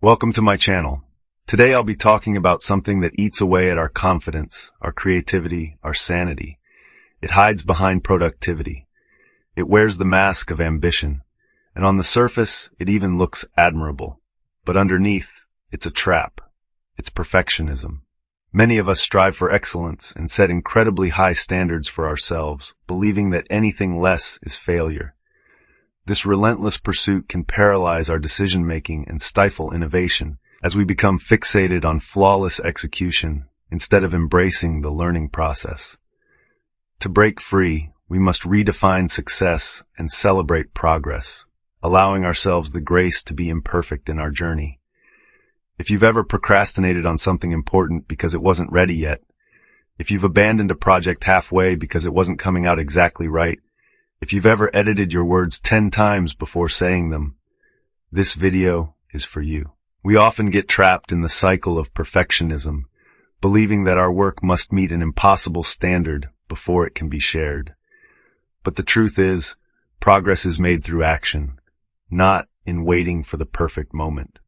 Welcome to my channel. Today I'll be talking about something that eats away at our confidence, our creativity, our sanity. It hides behind productivity. It wears the mask of ambition. And on the surface, it even looks admirable. But underneath, it's a trap. It's perfectionism. Many of us strive for excellence and set incredibly high standards for ourselves, believing that anything less is failure. This relentless pursuit can paralyze our decision-making and stifle innovation as we become fixated on flawless execution instead of embracing the learning process. To break free, we must redefine success and celebrate progress, allowing ourselves the grace to be imperfect in our journey. If you've ever procrastinated on something important because it wasn't ready yet, if you've abandoned a project halfway because it wasn't coming out exactly right, if you've ever edited your words 10 times before saying them, this video is for you. We often get trapped in the cycle of perfectionism, believing that our work must meet an impossible standard before it can be shared. But the truth is, progress is made through action, not in waiting for the perfect moment.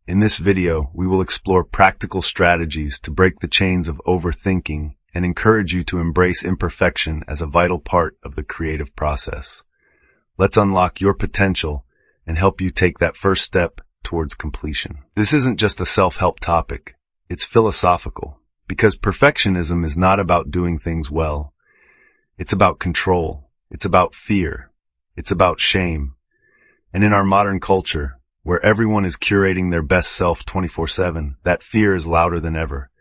In this video, we will explore practical strategies to break the chains of overthinking and encourage you to embrace imperfection as a vital part of the creative process. Let's unlock your potential and help you take that first step towards completion. This isn't just a self-help topic, it's philosophical, because perfectionism is not about doing things well. It's about control, it's about fear, it's about shame. And in our modern culture, where everyone is curating their best self 24/7, that fear is louder than ever.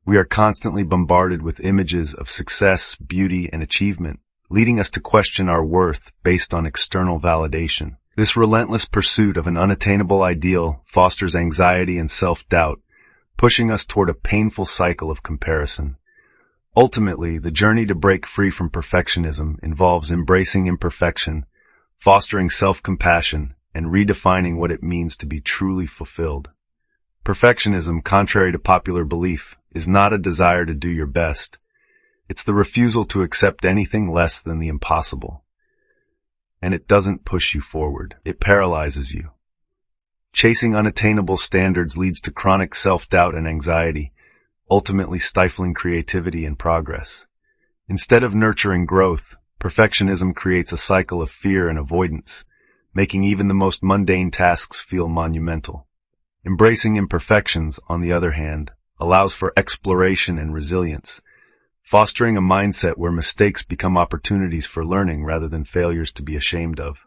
We are constantly bombarded with images of success, beauty, and achievement, leading us to question our worth based on external validation. This relentless pursuit of an unattainable ideal fosters anxiety and self-doubt, pushing us toward a painful cycle of comparison. Ultimately, the journey to break free from perfectionism involves embracing imperfection, fostering self-compassion, and redefining what it means to be truly fulfilled. Perfectionism, contrary to popular belief, is not a desire to do your best. It's the refusal to accept anything less than the impossible. And it doesn't push you forward. It paralyzes you. Chasing unattainable standards leads to chronic self-doubt and anxiety, ultimately stifling creativity and progress. Instead of nurturing growth, perfectionism creates a cycle of fear and avoidance, making even the most mundane tasks feel monumental. Embracing imperfections, on the other hand, allows for exploration and resilience, fostering a mindset where mistakes become opportunities for learning rather than failures to be ashamed of.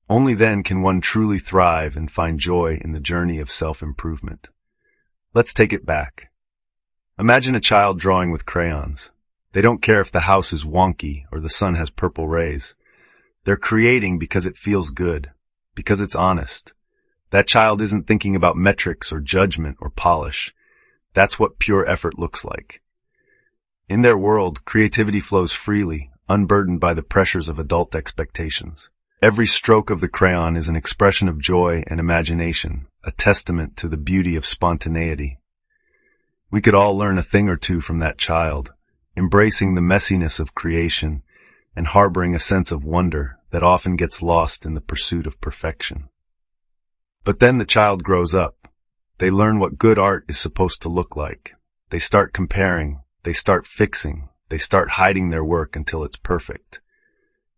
Only then can one truly thrive and find joy in the journey of self-improvement. Let's take it back. Imagine a child drawing with crayons. They don't care if the house is wonky or the sun has purple rays. They're creating because it feels good, because it's honest. That child isn't thinking about metrics or judgment or polish. That's what pure effort looks like. In their world, creativity flows freely, unburdened by the pressures of adult expectations. Every stroke of the crayon is an expression of joy and imagination, a testament to the beauty of spontaneity. We could all learn a thing or two from that child, embracing the messiness of creation and harboring a sense of wonder that often gets lost in the pursuit of perfection. But then the child grows up. They learn what good art is supposed to look like. They start comparing, they start fixing, they start hiding their work until it's perfect.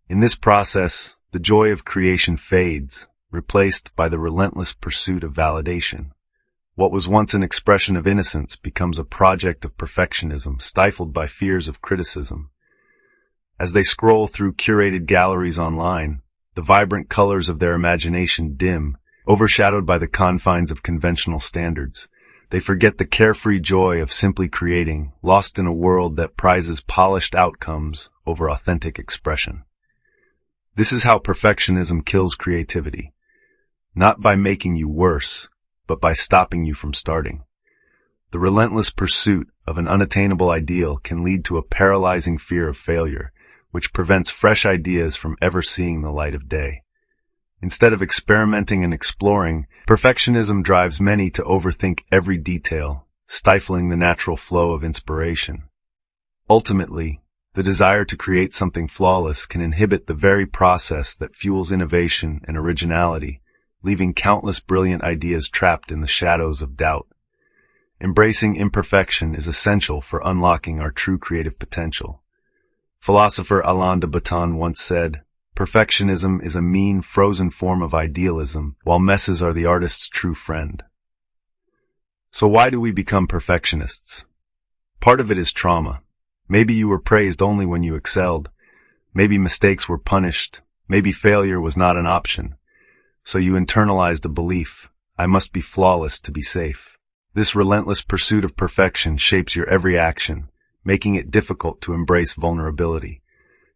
In this process, the joy of creation fades, replaced by the relentless pursuit of validation. What was once an expression of innocence becomes a project of perfectionism, stifled by fears of criticism. As they scroll through curated galleries online, the vibrant colors of their imagination dim, overshadowed by the confines of conventional standards. They forget the carefree joy of simply creating, lost in a world that prizes polished outcomes over authentic expression. This is how perfectionism kills creativity, not by making you worse, but by stopping you from starting. The relentless pursuit of an unattainable ideal can lead to a paralyzing fear of failure, which prevents fresh ideas from ever seeing the light of day. Instead of experimenting and exploring, perfectionism drives many to overthink every detail, stifling the natural flow of inspiration. Ultimately, the desire to create something flawless can inhibit the very process that fuels innovation and originality, leaving countless brilliant ideas trapped in the shadows of doubt. Embracing imperfection is essential for unlocking our true creative potential. Philosopher Alain de Botton once said, "Perfectionism is a mean, frozen form of idealism, while messes are the artist's true friend." So why do we become perfectionists? Part of it is trauma. Maybe you were praised only when you excelled. Maybe mistakes were punished. Maybe failure was not an option. So you internalized a belief, I must be flawless to be safe. This relentless pursuit of perfection shapes your every action, making it difficult to embrace vulnerability.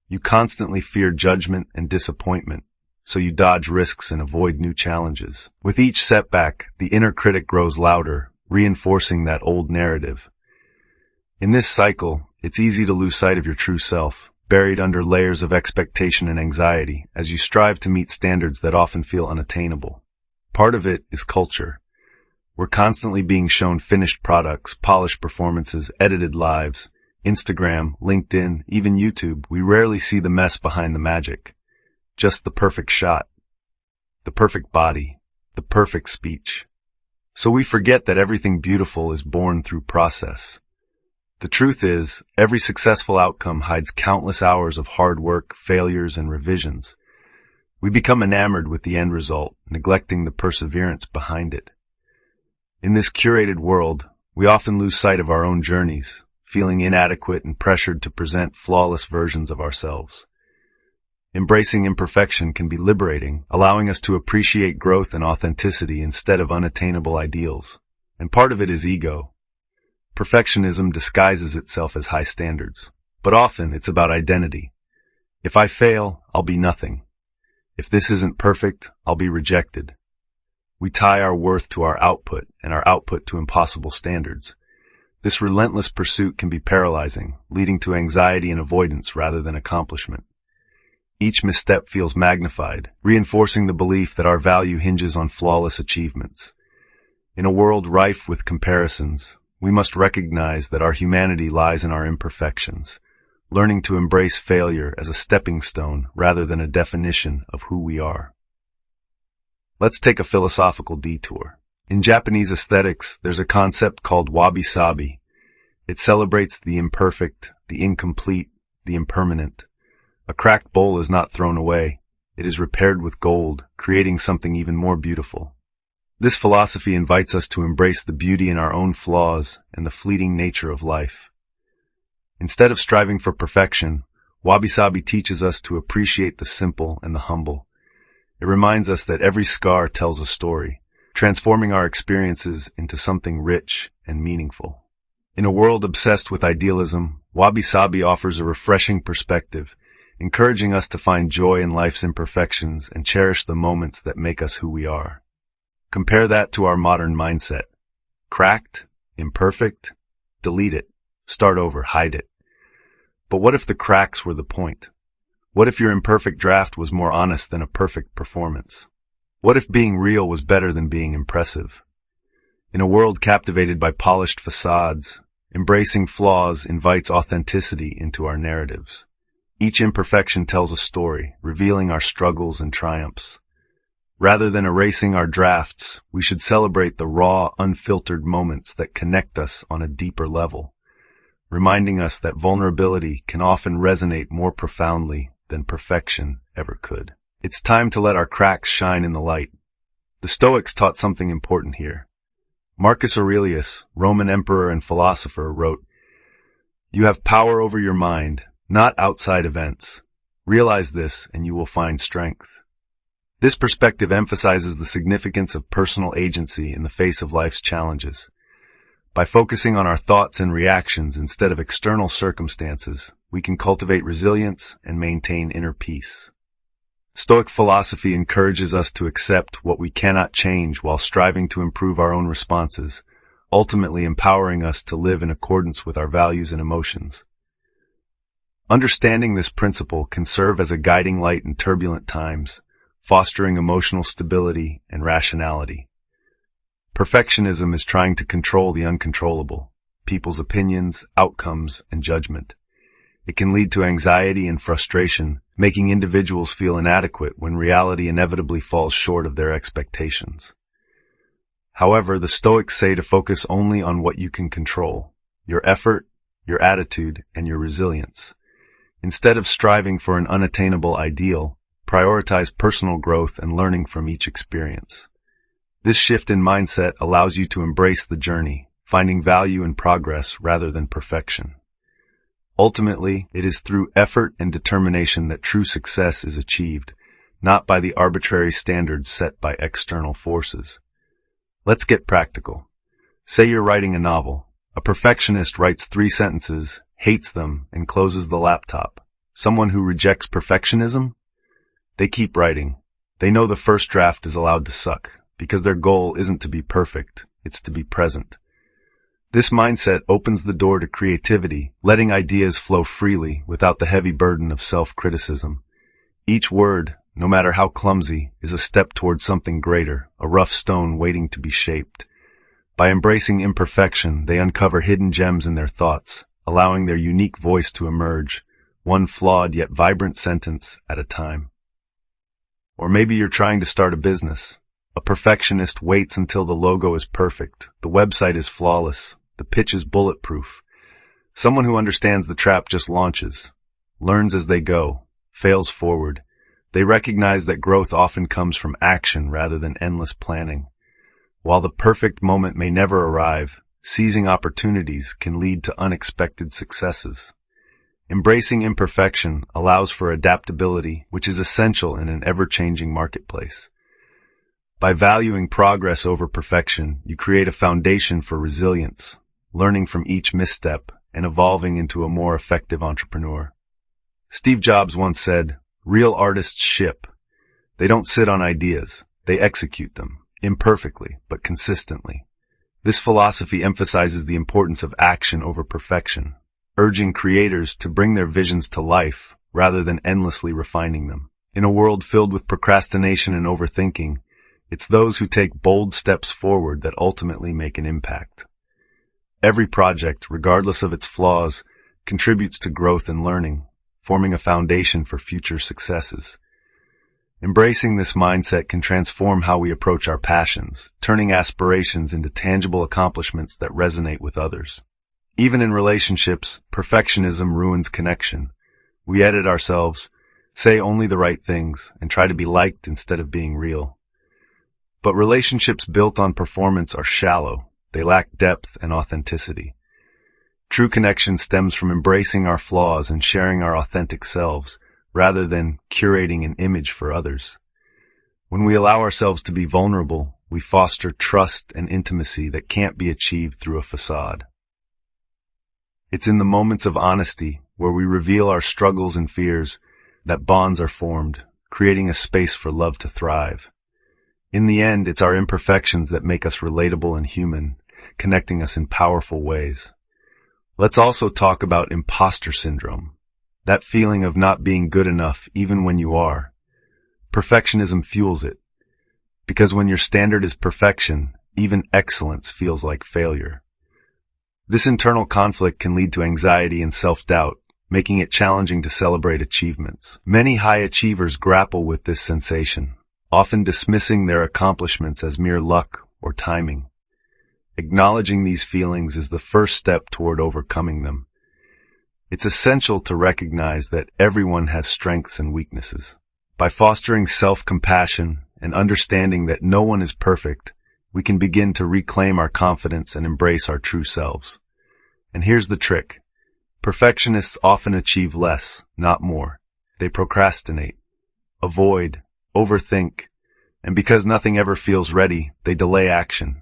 You constantly fear judgment and disappointment, so you dodge risks and avoid new challenges. With each setback, the inner critic grows louder, reinforcing that old narrative. In this cycle, it's easy to lose sight of your true self, buried under layers of expectation and anxiety, as you strive to meet standards that often feel unattainable. Part of it is culture. We're constantly being shown finished products, polished performances, edited lives. Instagram, LinkedIn, even YouTube, we rarely see the mess behind the magic. Just the perfect shot, the perfect body, the perfect speech. So we forget that everything beautiful is born through process. The truth is, every successful outcome hides countless hours of hard work, failures, and revisions. We become enamored with the end result, neglecting the perseverance behind it. In this curated world, we often lose sight of our own journeys, feeling inadequate and pressured to present flawless versions of ourselves. Embracing imperfection can be liberating, allowing us to appreciate growth and authenticity instead of unattainable ideals. And part of it is ego. Perfectionism disguises itself as high standards, but often it's about identity. If I fail, I'll be nothing. If this isn't perfect, I'll be rejected. We tie our worth to our output and our output to impossible standards. This relentless pursuit can be paralyzing, leading to anxiety and avoidance rather than accomplishment. Each misstep feels magnified, reinforcing the belief that our value hinges on flawless achievements. In a world rife with comparisons, we must recognize that our humanity lies in our imperfections, learning to embrace failure as a stepping stone rather than a definition of who we are. Let's take a philosophical detour. In Japanese aesthetics, there's a concept called wabi-sabi. It celebrates the imperfect, the incomplete, the impermanent. A cracked bowl is not thrown away. It is repaired with gold, creating something even more beautiful. This philosophy invites us to embrace the beauty in our own flaws and the fleeting nature of life. Instead of striving for perfection, wabi-sabi teaches us to appreciate the simple and the humble. It reminds us that every scar tells a story, transforming our experiences into something rich and meaningful. In a world obsessed with idealism, wabi-sabi offers a refreshing perspective, encouraging us to find joy in life's imperfections and cherish the moments that make us who we are. Compare that to our modern mindset. Cracked, imperfect, delete it, start over, hide it. But what if the cracks were the point? What if your imperfect draft was more honest than a perfect performance? What if being real was better than being impressive? In a world captivated by polished facades, embracing flaws invites authenticity into our narratives. Each imperfection tells a story, revealing our struggles and triumphs. Rather than erasing our drafts, we should celebrate the raw, unfiltered moments that connect us on a deeper level, reminding us that vulnerability can often resonate more profoundly than perfection ever could. It's time to let our cracks shine in the light. The Stoics taught something important here. Marcus Aurelius, Roman emperor and philosopher, wrote, "You have power over your mind, not outside events. Realize this and you will find strength." This perspective emphasizes the significance of personal agency in the face of life's challenges. By focusing on our thoughts and reactions instead of external circumstances, we can cultivate resilience and maintain inner peace. Stoic philosophy encourages us to accept what we cannot change while striving to improve our own responses, ultimately empowering us to live in accordance with our values and emotions. Understanding this principle can serve as a guiding light in turbulent times, fostering emotional stability and rationality. Perfectionism is trying to control the uncontrollable, people's opinions, outcomes, and judgment. It can lead to anxiety and frustration, making individuals feel inadequate when reality inevitably falls short of their expectations. However, the Stoics say to focus only on what you can control: your effort, your attitude, and your resilience. Instead of striving for an unattainable ideal, prioritize personal growth and learning from each experience. This shift in mindset allows you to embrace the journey, finding value in progress rather than perfection. Ultimately, it is through effort and determination that true success is achieved, not by the arbitrary standards set by external forces. Let's get practical. Say you're writing a novel. A perfectionist writes 3 sentences, hates them, and closes the laptop. Someone who rejects perfectionism? They keep writing. They know the first draft is allowed to suck, because their goal isn't to be perfect, it's to be present. This mindset opens the door to creativity, letting ideas flow freely without the heavy burden of self-criticism. Each word, no matter how clumsy, is a step towards something greater, a rough stone waiting to be shaped. By embracing imperfection, they uncover hidden gems in their thoughts, allowing their unique voice to emerge, one flawed yet vibrant sentence at a time. Or maybe you're trying to start a business. A perfectionist waits until the logo is perfect, the website is flawless, the pitch is bulletproof. Someone who understands the trap just launches, learns as they go, fails forward. They recognize that growth often comes from action rather than endless planning. While the perfect moment may never arrive, seizing opportunities can lead to unexpected successes. Embracing imperfection allows for adaptability, which is essential in an ever-changing marketplace. By valuing progress over perfection, you create a foundation for resilience, learning from each misstep and evolving into a more effective entrepreneur. Steve Jobs once said, "Real artists ship. They don't sit on ideas, they execute them, imperfectly, but consistently." This philosophy emphasizes the importance of action over perfection, urging creators to bring their visions to life rather than endlessly refining them. In a world filled with procrastination and overthinking, it's those who take bold steps forward that ultimately make an impact. Every project, regardless of its flaws, contributes to growth and learning, forming a foundation for future successes. Embracing this mindset can transform how we approach our passions, turning aspirations into tangible accomplishments that resonate with others. Even in relationships, perfectionism ruins connection. We edit ourselves, say only the right things, and try to be liked instead of being real. But relationships built on performance are shallow. They lack depth and authenticity. True connection stems from embracing our flaws and sharing our authentic selves, rather than curating an image for others. When we allow ourselves to be vulnerable, we foster trust and intimacy that can't be achieved through a facade. It's in the moments of honesty, where we reveal our struggles and fears, that bonds are formed, creating a space for love to thrive. In the end, it's our imperfections that make us relatable and human, connecting us in powerful ways. Let's also talk about imposter syndrome. That feeling of not being good enough even when you are. Perfectionism fuels it. Because when your standard is perfection, even excellence feels like failure. This internal conflict can lead to anxiety and self-doubt, making it challenging to celebrate achievements. Many high achievers grapple with this sensation, often dismissing their accomplishments as mere luck or timing. Acknowledging these feelings is the first step toward overcoming them. It's essential to recognize that everyone has strengths and weaknesses. By fostering self-compassion and understanding that no one is perfect, we can begin to reclaim our confidence and embrace our true selves. And here's the trick. Perfectionists often achieve less, not more. They procrastinate, avoid, overthink, and because nothing ever feels ready, they delay action.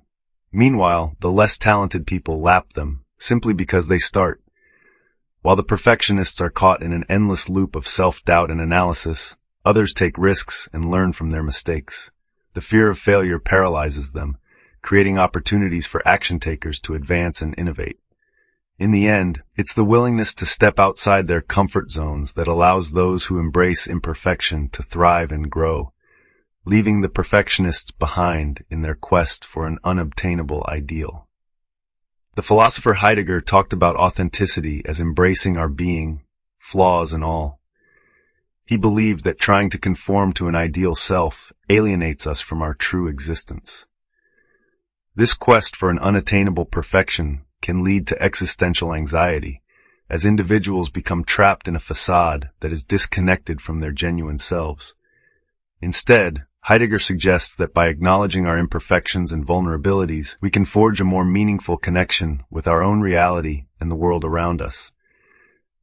Meanwhile, the less talented people lap them, simply because they start. While the perfectionists are caught in an endless loop of self-doubt and analysis, others take risks and learn from their mistakes. The fear of failure paralyzes them, creating opportunities for action takers to advance and innovate. In the end, it's the willingness to step outside their comfort zones that allows those who embrace imperfection to thrive and grow, leaving the perfectionists behind in their quest for an unobtainable ideal. The philosopher Heidegger talked about authenticity as embracing our being, flaws and all. He believed that trying to conform to an ideal self alienates us from our true existence. This quest for an unattainable perfection can lead to existential anxiety, as individuals become trapped in a facade that is disconnected from their genuine selves. Instead, Heidegger suggests that by acknowledging our imperfections and vulnerabilities, we can forge a more meaningful connection with our own reality and the world around us.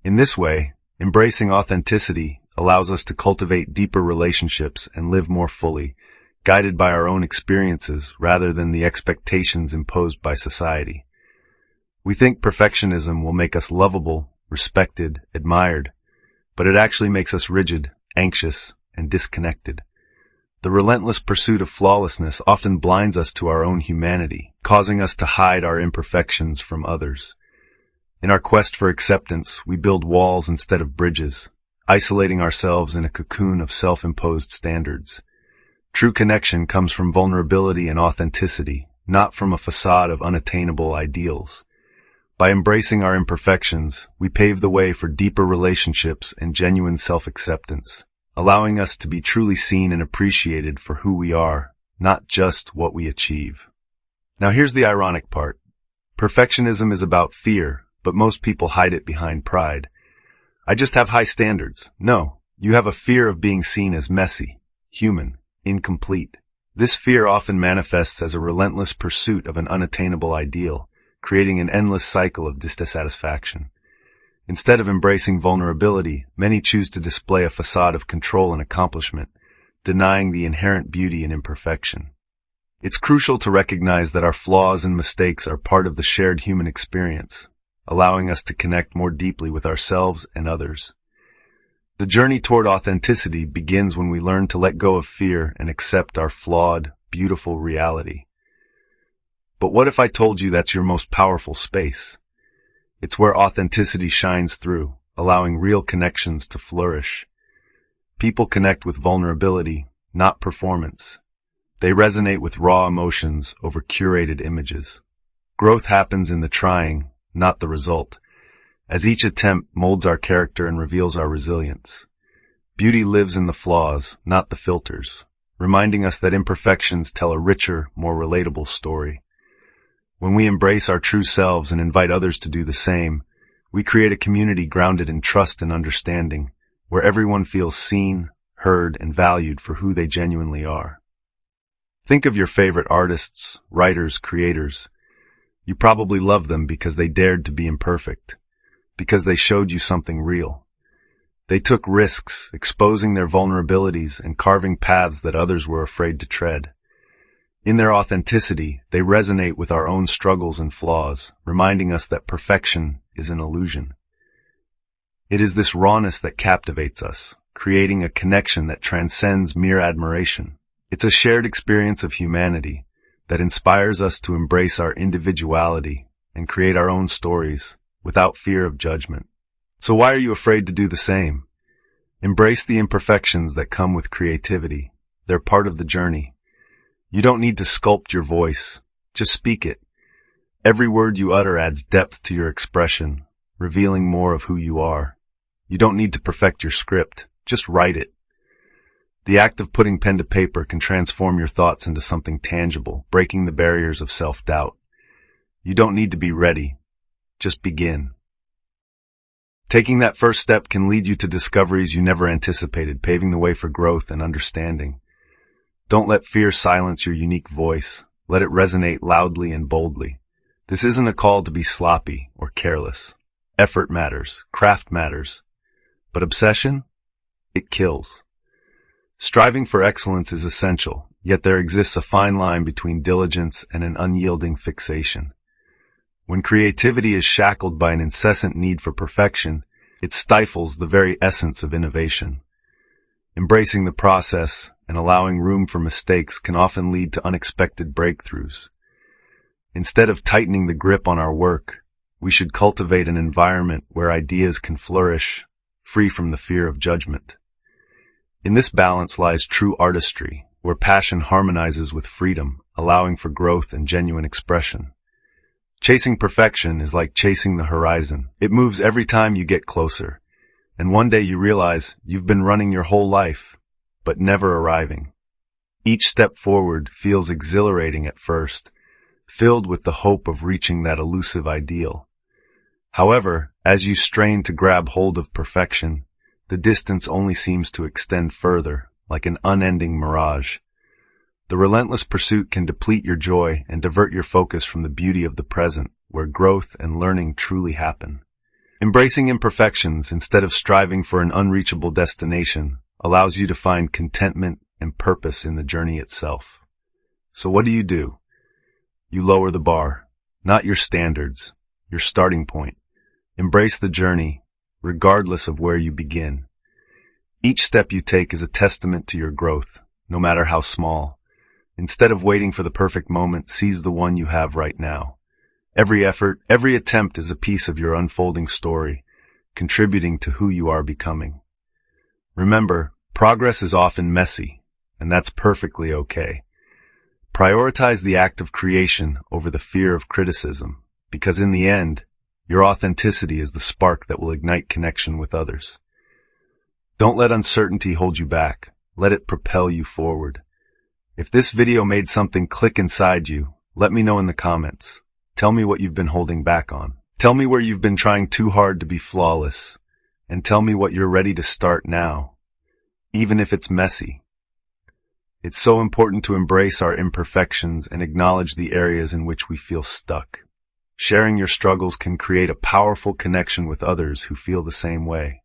In this way, embracing authenticity allows us to cultivate deeper relationships and live more fully, guided by our own experiences rather than the expectations imposed by society. We think perfectionism will make us lovable, respected, admired, but it actually makes us rigid, anxious, and disconnected. The relentless pursuit of flawlessness often blinds us to our own humanity, causing us to hide our imperfections from others. In our quest for acceptance, we build walls instead of bridges, isolating ourselves in a cocoon of self-imposed standards. True connection comes from vulnerability and authenticity, not from a facade of unattainable ideals. By embracing our imperfections, we pave the way for deeper relationships and genuine self-acceptance, allowing us to be truly seen and appreciated for who we are, not just what we achieve. Now here's the ironic part. Perfectionism is about fear, but most people hide it behind pride. I just have high standards. No, you have a fear of being seen as messy, human, incomplete. This fear often manifests as a relentless pursuit of an unattainable ideal, creating an endless cycle of dissatisfaction. Instead of embracing vulnerability, many choose to display a facade of control and accomplishment, denying the inherent beauty in imperfection. It's crucial to recognize that our flaws and mistakes are part of the shared human experience, allowing us to connect more deeply with ourselves and others. The journey toward authenticity begins when we learn to let go of fear and accept our flawed, beautiful reality. But what if I told you that's your most powerful space? It's where authenticity shines through, allowing real connections to flourish. People connect with vulnerability, not performance. They resonate with raw emotions over curated images. Growth happens in the trying, not the result, as each attempt molds our character and reveals our resilience. Beauty lives in the flaws, not the filters, reminding us that imperfections tell a richer, more relatable story. When we embrace our true selves and invite others to do the same, we create a community grounded in trust and understanding, where everyone feels seen, heard, and valued for who they genuinely are. Think of your favorite artists, writers, creators. You probably love them because they dared to be imperfect, because they showed you something real. They took risks, exposing their vulnerabilities and carving paths that others were afraid to tread. In their authenticity, they resonate with our own struggles and flaws, reminding us that perfection is an illusion. It is this rawness that captivates us, creating a connection that transcends mere admiration. It's a shared experience of humanity that inspires us to embrace our individuality and create our own stories without fear of judgment. So why are you afraid to do the same? Embrace the imperfections that come with creativity. They're part of the journey. You don't need to sculpt your voice. Just speak it. Every word you utter adds depth to your expression, revealing more of who you are. You don't need to perfect your script. Just write it. The act of putting pen to paper can transform your thoughts into something tangible, breaking the barriers of self-doubt. You don't need to be ready. Just begin. Taking that first step can lead you to discoveries you never anticipated, paving the way for growth and understanding. Don't let fear silence your unique voice. Let it resonate loudly and boldly. This isn't a call to be sloppy or careless. Effort matters, craft matters. But obsession? It kills. Striving for excellence is essential, yet there exists a fine line between diligence and an unyielding fixation. When creativity is shackled by an incessant need for perfection, it stifles the very essence of innovation. Embracing the process and allowing room for mistakes can often lead to unexpected breakthroughs. Instead of tightening the grip on our work, we should cultivate an environment where ideas can flourish, free from the fear of judgment. In this balance lies true artistry, where passion harmonizes with freedom, allowing for growth and genuine expression. Chasing perfection is like chasing the horizon. It moves every time you get closer. And one day you realize you've been running your whole life, but never arriving. Each step forward feels exhilarating at first, filled with the hope of reaching that elusive ideal. However, as you strain to grab hold of perfection, the distance only seems to extend further, like an unending mirage. The relentless pursuit can deplete your joy and divert your focus from the beauty of the present, where growth and learning truly happen. Embracing imperfections instead of striving for an unreachable destination allows you to find contentment and purpose in the journey itself. So what do? You lower the bar, not your standards, your starting point. Embrace the journey, regardless of where you begin. Each step you take is a testament to your growth, no matter how small. Instead of waiting for the perfect moment, seize the one you have right now. Every effort, every attempt is a piece of your unfolding story, contributing to who you are becoming. Remember, progress is often messy, and that's perfectly okay. Prioritize the act of creation over the fear of criticism, because in the end, your authenticity is the spark that will ignite connection with others. Don't let uncertainty hold you back. Let it propel you forward. If this video made something click inside you, let me know in the comments. Tell me what you've been holding back on. Tell me where you've been trying too hard to be flawless. And tell me what you're ready to start now, even if it's messy. It's so important to embrace our imperfections and acknowledge the areas in which we feel stuck. Sharing your struggles can create a powerful connection with others who feel the same way.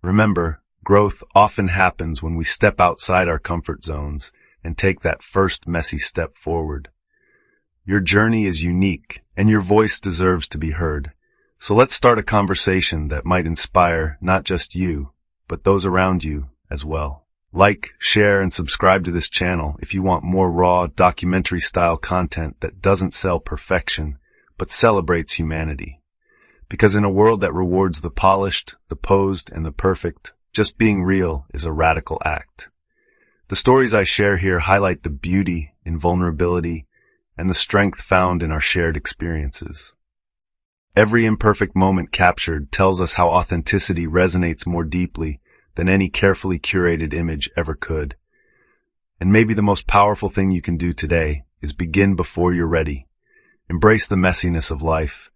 Remember, growth often happens when we step outside our comfort zones and take that first messy step forward. Your journey is unique, and your voice deserves to be heard. So let's start a conversation that might inspire not just you, but those around you as well. Like, share, and subscribe to this channel if you want more raw, documentary-style content that doesn't sell perfection, but celebrates humanity. Because in a world that rewards the polished, the posed, and the perfect, just being real is a radical act. The stories I share here highlight the beauty in vulnerability and the strength found in our shared experiences. Every imperfect moment captured tells us how authenticity resonates more deeply than any carefully curated image ever could. And maybe the most powerful thing you can do today is begin before you're ready. Embrace the messiness of life,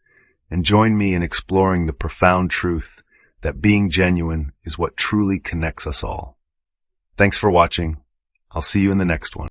and join me in exploring the profound truth that being genuine is what truly connects us all. Thanks for watching. I'll see you in the next one.